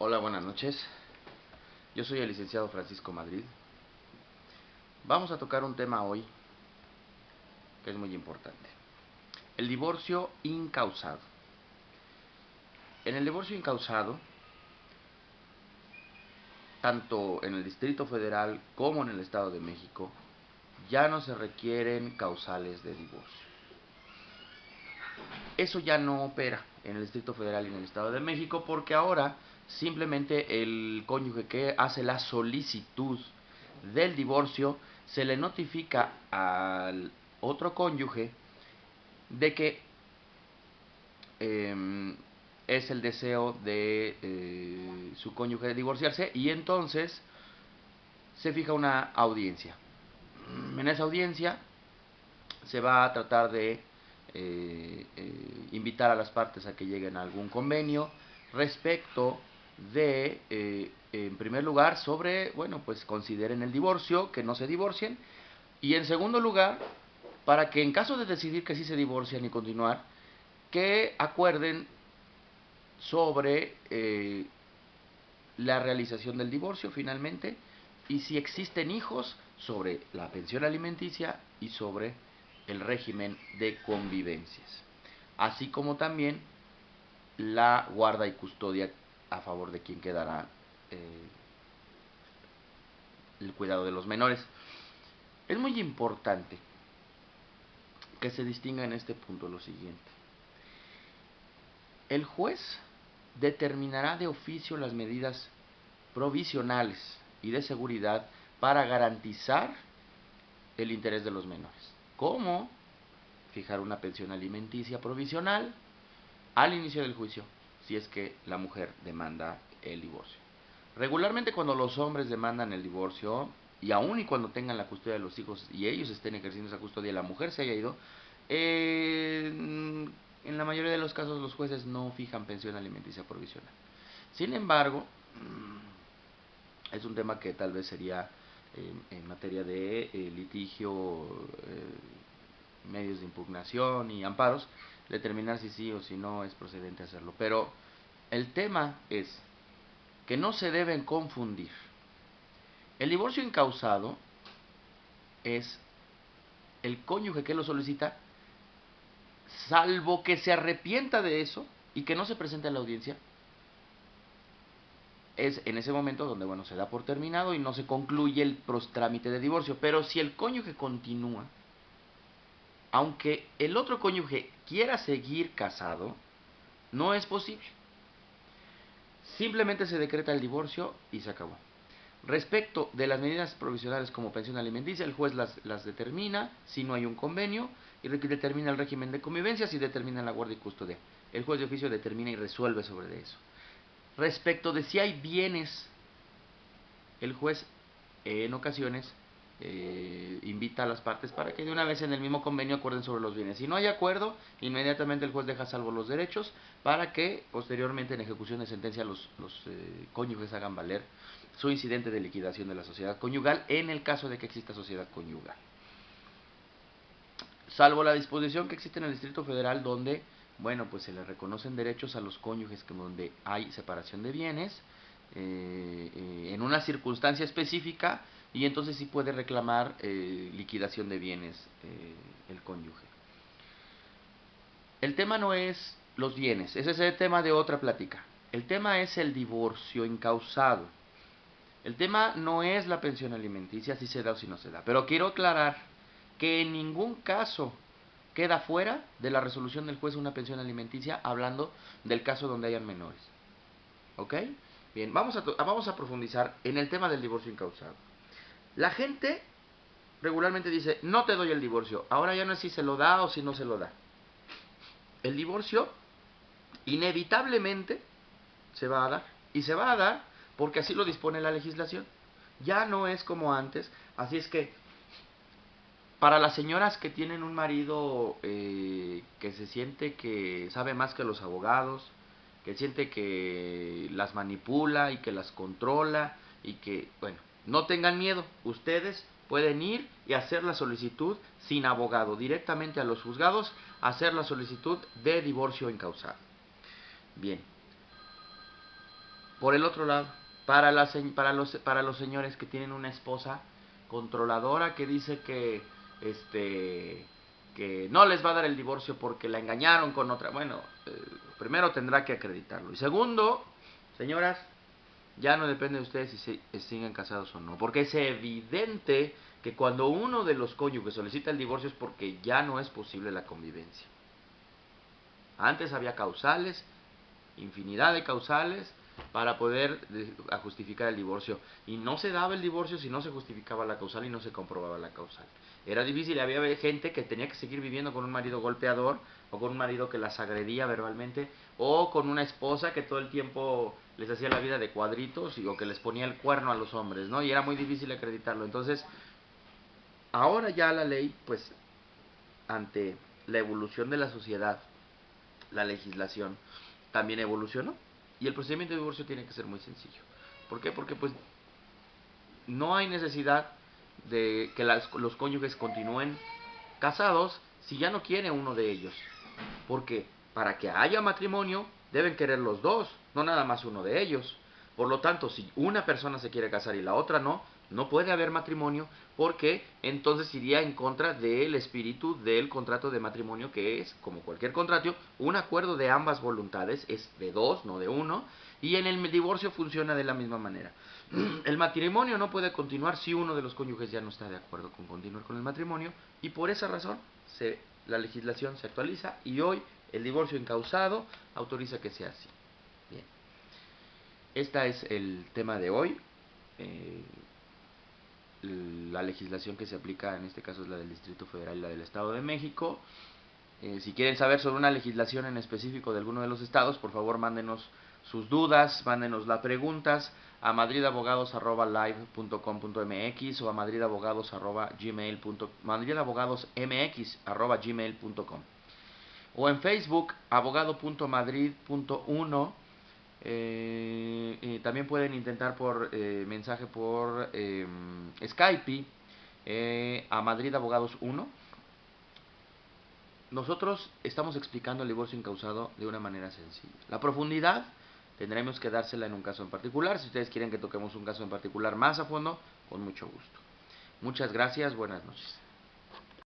Hola, buenas noches. Yo soy el licenciado Francisco Madrid. Vamos a tocar un tema hoy que es muy importante. El divorcio incausado. En el divorcio incausado, tanto en el Distrito Federal como en el Estado de México, ya no se requieren causales de divorcio. Eso ya no opera en el Distrito Federal y en el Estado de México porque ahora simplemente el cónyuge que hace la solicitud del divorcio se le notifica al otro cónyuge de que es el deseo de su cónyuge de divorciarse y entonces se fija una audiencia. En esa audiencia se va a tratar de invitar a las partes a que lleguen a algún convenio respecto de, en primer lugar, sobre, bueno, pues consideren el divorcio, que no se divorcien, y en segundo lugar, para que en caso de decidir que sí se divorcian y continuar, que acuerden sobre la realización del divorcio finalmente y si existen hijos sobre la pensión alimenticia y sobre el régimen de convivencias, así como también la guarda y custodia a favor de quien quedará el cuidado de los menores. Es muy importante que se distinga en este punto lo siguiente. El juez determinará de oficio las medidas provisionales y de seguridad para garantizar el interés de los menores, como fijar una pensión alimenticia provisional al inicio del juicio, si es que la mujer demanda el divorcio. Regularmente cuando los hombres demandan el divorcio, y aun y cuando tengan la custodia de los hijos y ellos estén ejerciendo esa custodia y la mujer se haya ido, en la mayoría de los casos los jueces no fijan pensión alimenticia provisional. Sin embargo, es un tema que tal vez sería en materia de litigio, medios de impugnación y amparos, determinar si sí o si no es procedente hacerlo. Pero el tema es que no se deben confundir. El divorcio incausado es el cónyuge que lo solicita, salvo que se arrepienta de eso y que no se presente a la audiencia. Es en ese momento donde, bueno, se da por terminado y no se concluye el trámite de divorcio. Pero si el cónyuge continúa, aunque el otro cónyuge quiera seguir casado, no es posible. Simplemente se decreta el divorcio y se acabó. Respecto de las medidas provisionales como pensión alimenticia, el juez las determina si no hay un convenio y determina el régimen de convivencia, si determina la guardia y custodia. El juez de oficio determina y resuelve sobre eso. Respecto de si hay bienes, el juez en ocasiones invita a las partes para que de una vez en el mismo convenio acuerden sobre los bienes. Si no hay acuerdo, inmediatamente el juez deja salvo los derechos para que posteriormente en ejecución de sentencia los cónyuges hagan valer su incidente de liquidación de la sociedad conyugal en el caso de que exista sociedad conyugal. Salvo la disposición que existe en el Distrito Federal donde, bueno, pues se le reconocen derechos a los cónyuges que donde hay separación de bienes en una circunstancia específica y entonces sí puede reclamar liquidación de bienes el cónyuge. El tema no es los bienes, ese es el tema de otra plática. El tema es el divorcio incausado. El tema no es la pensión alimenticia, si se da o si no se da. Pero quiero aclarar que en ningún caso queda fuera de la resolución del juez una pensión alimenticia hablando del caso donde hayan menores. ¿Ok? Bien, vamos a profundizar en el tema del divorcio incausado. La gente regularmente dice, no te doy el divorcio. Ahora ya no es si se lo da o si no se lo da. El divorcio inevitablemente se va a dar. Y se va a dar porque así lo dispone la legislación. Ya no es como antes. Así es que para las señoras que tienen un marido que se siente que sabe más que los abogados, que siente que las manipula y que las controla y que, bueno, no tengan miedo. Ustedes pueden ir y hacer la solicitud sin abogado, directamente a los juzgados, hacer la solicitud de divorcio incausado. Bien. Por el otro lado, para los señores que tienen una esposa controladora que dice que no les va a dar el divorcio porque la engañaron con otra, bueno, primero tendrá que acreditarlo. Y segundo, señoras, ya no depende de ustedes si siguen casados o no, porque es evidente que cuando uno de los cónyuges solicita el divorcio es porque ya no es posible la convivencia. Antes había causales, infinidad de causales para poder justificar el divorcio, y no se daba el divorcio si no se justificaba la causal y no se comprobaba la causal. Era difícil, había gente que tenía que seguir viviendo con un marido golpeador, o con un marido que las agredía verbalmente, o con una esposa que todo el tiempo les hacía la vida de cuadritos, o que les ponía el cuerno a los hombres, ¿no? Y era muy difícil acreditarlo. Entonces, ahora ya la ley, pues, ante la evolución de la sociedad, la legislación también evolucionó, y el procedimiento de divorcio tiene que ser muy sencillo. ¿Por qué? Porque pues no hay necesidad de que los cónyuges continúen casados si ya no quiere uno de ellos. Porque para que haya matrimonio deben querer los dos, no nada más uno de ellos. Por lo tanto, si una persona se quiere casar y la otra no, no puede haber matrimonio, porque entonces iría en contra del espíritu del contrato de matrimonio, que es, como cualquier contrato, un acuerdo de ambas voluntades, es de dos, no de uno, y en el divorcio funciona de la misma manera. El matrimonio no puede continuar si uno de los cónyuges ya no está de acuerdo con continuar con el matrimonio, y por esa razón la legislación se actualiza, y hoy el divorcio encausado autoriza que sea así. Bien. Este es el tema de hoy. La legislación que se aplica en este caso es la del Distrito Federal y la del Estado de México. Si quieren saber sobre una legislación en específico de alguno de los estados, por favor mándenos sus dudas, mándenos las preguntas a madridabogados@live.com.mx o a madridabogadosmx@gmail.com, o en Facebook abogado.madrid.1. También pueden intentar por mensaje por Skype a Madrid Abogados 1. Nosotros estamos explicando el divorcio incausado de una manera sencilla. La profundidad tendremos que dársela en un caso en particular. Si ustedes quieren que toquemos un caso en particular más a fondo, con mucho gusto. Muchas gracias, buenas noches.